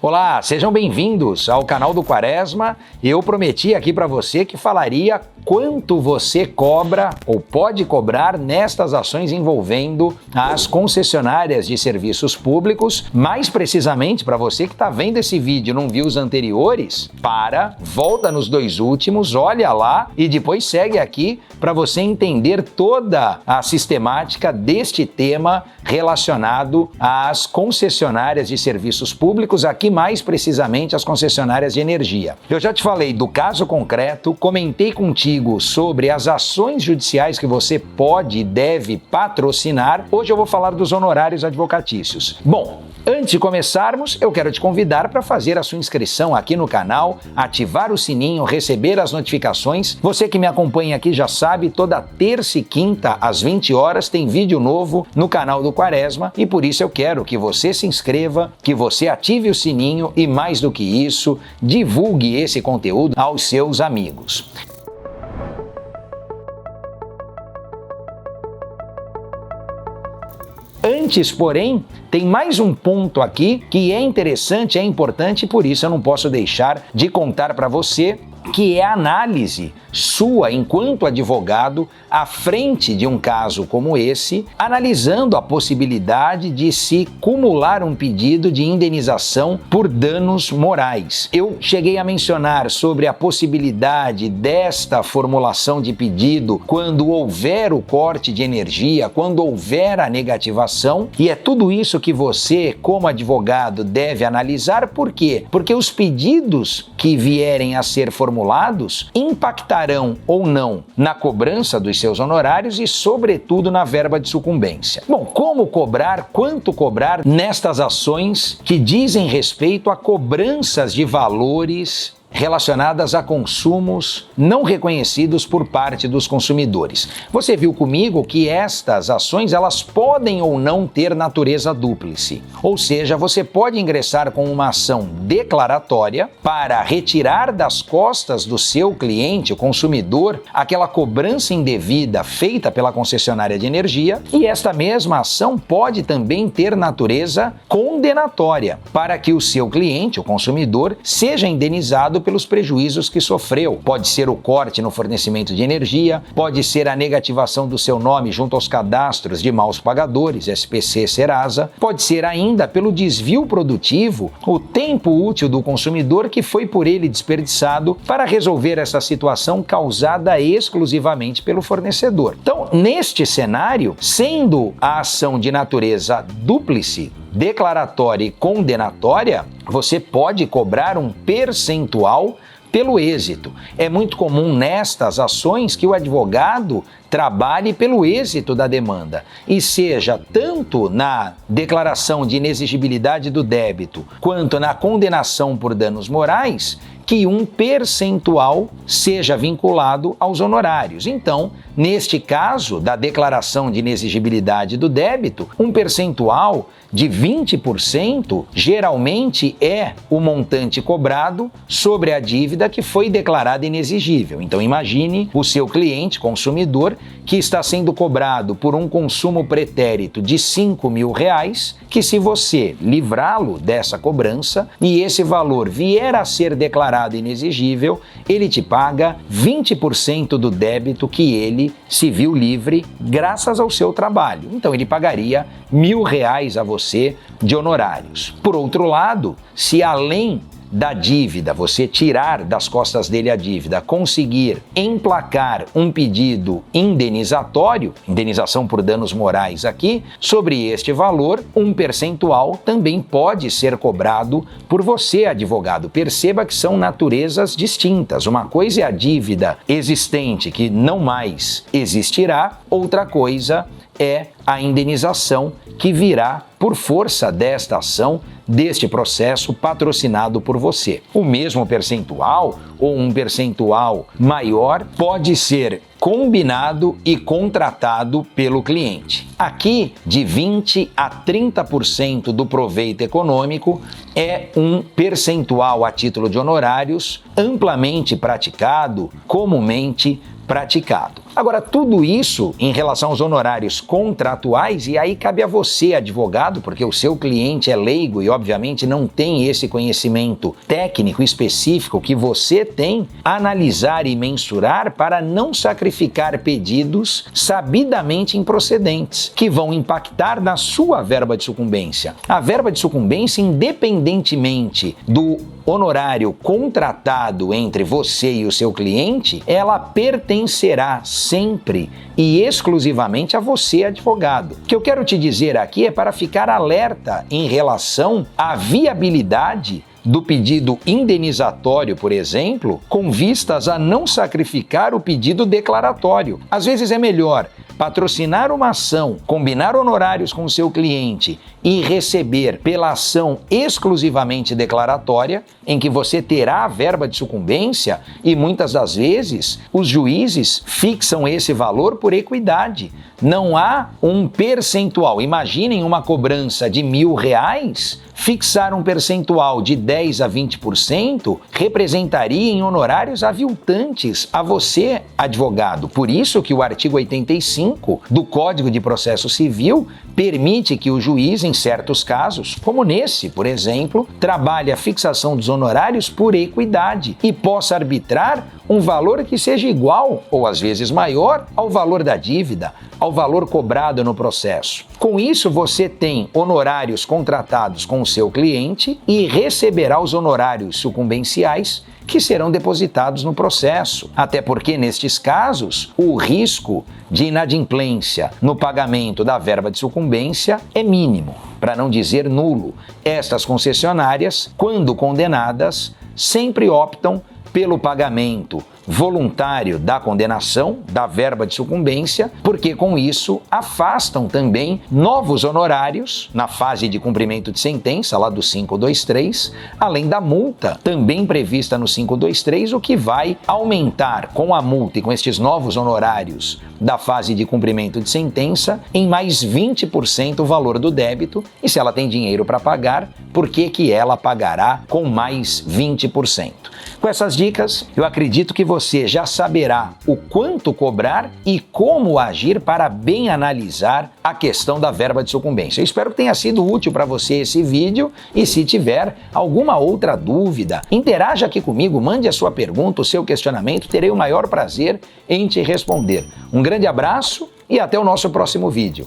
Olá, sejam bem-vindos ao canal do Quaresma. Eu prometi aqui para você que falaria quanto você cobra ou pode cobrar nestas ações envolvendo as concessionárias de serviços públicos. Mais precisamente, para você que está vendo esse vídeo e não viu os anteriores, volta nos dois últimos, olha lá e depois segue aqui para você entender toda a sistemática deste tema relacionado às concessionárias de serviços públicos, aqui mais precisamente as concessionárias de energia. Eu já te falei do caso concreto, comentei contigo sobre as ações judiciais que você pode e deve patrocinar. Hoje eu vou falar dos honorários advocatícios. Bom, antes de começarmos, eu quero te convidar para fazer a sua inscrição aqui no canal, ativar o sininho, receber as notificações. Você que me acompanha aqui já sabe, toda terça e quinta às 20 horas tem vídeo novo no canal do Quaresma e por isso eu quero que você se inscreva, que você ative o sininho e, mais do que isso, divulgue esse conteúdo aos seus amigos. Antes, porém, tem mais um ponto aqui que é interessante, é importante, e por isso eu não posso deixar de contar para você, que é a análise sua enquanto advogado à frente de um caso como esse, analisando a possibilidade de se cumular um pedido de indenização por danos morais. Eu cheguei a mencionar sobre a possibilidade desta formulação de pedido quando houver o corte de energia, quando houver a negativação, e é tudo isso que você, como advogado, deve analisar. Por quê? Porque os pedidos que vierem a ser formulados impactarão ou não na cobrança dos seus honorários e, sobretudo, na verba de sucumbência. Bom, como cobrar, quanto cobrar nestas ações que dizem respeito a cobranças de valores relacionadas a consumos não reconhecidos por parte dos consumidores. Você viu comigo que estas ações elas podem ou não ter natureza dúplice, ou seja, você pode ingressar com uma ação declaratória para retirar das costas do seu cliente, o consumidor, aquela cobrança indevida feita pela concessionária de energia, e esta mesma ação pode também ter natureza condenatória, para que o seu cliente, o consumidor, seja indenizado pelos prejuízos que sofreu. Pode ser o corte no fornecimento de energia, pode ser a negativação do seu nome junto aos cadastros de maus pagadores, SPC, Serasa, pode ser ainda pelo desvio produtivo, o tempo útil do consumidor que foi por ele desperdiçado para resolver essa situação causada exclusivamente pelo fornecedor. Então, neste cenário, sendo a ação de natureza dúplice, declaratória e condenatória, você pode cobrar um percentual pelo êxito. É muito comum nestas ações que o advogado trabalhe pelo êxito da demanda e seja tanto na declaração de inexigibilidade do débito quanto na condenação por danos morais que um percentual seja vinculado aos honorários. Então, neste caso da declaração de inexigibilidade do débito, um percentual de 20% geralmente é o montante cobrado sobre a dívida que foi declarada inexigível. Então, imagine o seu cliente, consumidor, que está sendo cobrado por um consumo pretérito de R$5.000, que se você livrá-lo dessa cobrança e esse valor vier a ser declarado inexigível, ele te paga 20% do débito que ele se viu livre graças ao seu trabalho. Então ele pagaria R$1.000 a você de honorários. Por outro lado, se além da dívida, você tirar das costas dele a dívida, conseguir emplacar um pedido indenizatório, indenização por danos morais aqui, sobre este valor, um percentual também pode ser cobrado por você, advogado. Perceba que são naturezas distintas. Uma coisa é a dívida existente que não mais existirá, outra coisa é a indenização que virá por força desta ação, deste processo patrocinado por você. O mesmo percentual ou um percentual maior pode ser combinado e contratado pelo cliente. Aqui, de 20% a 30% do proveito econômico é um percentual a título de honorários amplamente praticado, comumente praticado. Agora, tudo isso em relação aos honorários contratuais contratuais, e aí cabe a você, advogado, porque o seu cliente é leigo e obviamente não tem esse conhecimento técnico específico que você tem, analisar e mensurar para não sacrificar pedidos sabidamente improcedentes, que vão impactar na sua verba de sucumbência. A verba de sucumbência, independentemente do honorário contratado entre você e o seu cliente, ela pertencerá sempre e exclusivamente a você, advogado. O que eu quero te dizer aqui é para ficar alerta em relação à viabilidade do pedido indenizatório, por exemplo, com vistas a não sacrificar o pedido declaratório. Às vezes é melhor patrocinar uma ação, combinar honorários com o seu cliente e receber pela ação exclusivamente declaratória, em que você terá a verba de sucumbência e muitas das vezes os juízes fixam esse valor por equidade. Não há um percentual. Imaginem uma cobrança de R$1.000, fixar um percentual de 10 a 20% representaria em honorários aviltantes a você, advogado. Por isso que o artigo 85 do Código de Processo Civil permite que o juiz, em certos casos, como nesse, por exemplo, trabalhe a fixação dos honorários por equidade e possa arbitrar um valor que seja igual, ou às vezes maior, ao valor da dívida, ao valor cobrado no processo. Com isso, você tem honorários contratados com o seu cliente e receberá os honorários sucumbenciais que serão depositados no processo. Até porque, nestes casos, o risco de inadimplência no pagamento da verba de sucumbência é mínimo, para não dizer nulo. Estas concessionárias, quando condenadas, sempre optam pelo pagamento voluntário da condenação, da verba de sucumbência, porque com isso afastam também novos honorários na fase de cumprimento de sentença, lá do 523, além da multa também prevista no 523, o que vai aumentar com a multa e com estes novos honorários da fase de cumprimento de sentença em mais 20% o valor do débito, e se ela tem dinheiro para pagar, por que ela pagará com mais 20%? Com essas dicas, eu acredito que você já saberá o quanto cobrar e como agir para bem analisar a questão da verba de sucumbência. Eu espero que tenha sido útil para você esse vídeo e se tiver alguma outra dúvida, interaja aqui comigo, mande a sua pergunta, o seu questionamento, terei o maior prazer em te responder. Um grande abraço e até o nosso próximo vídeo.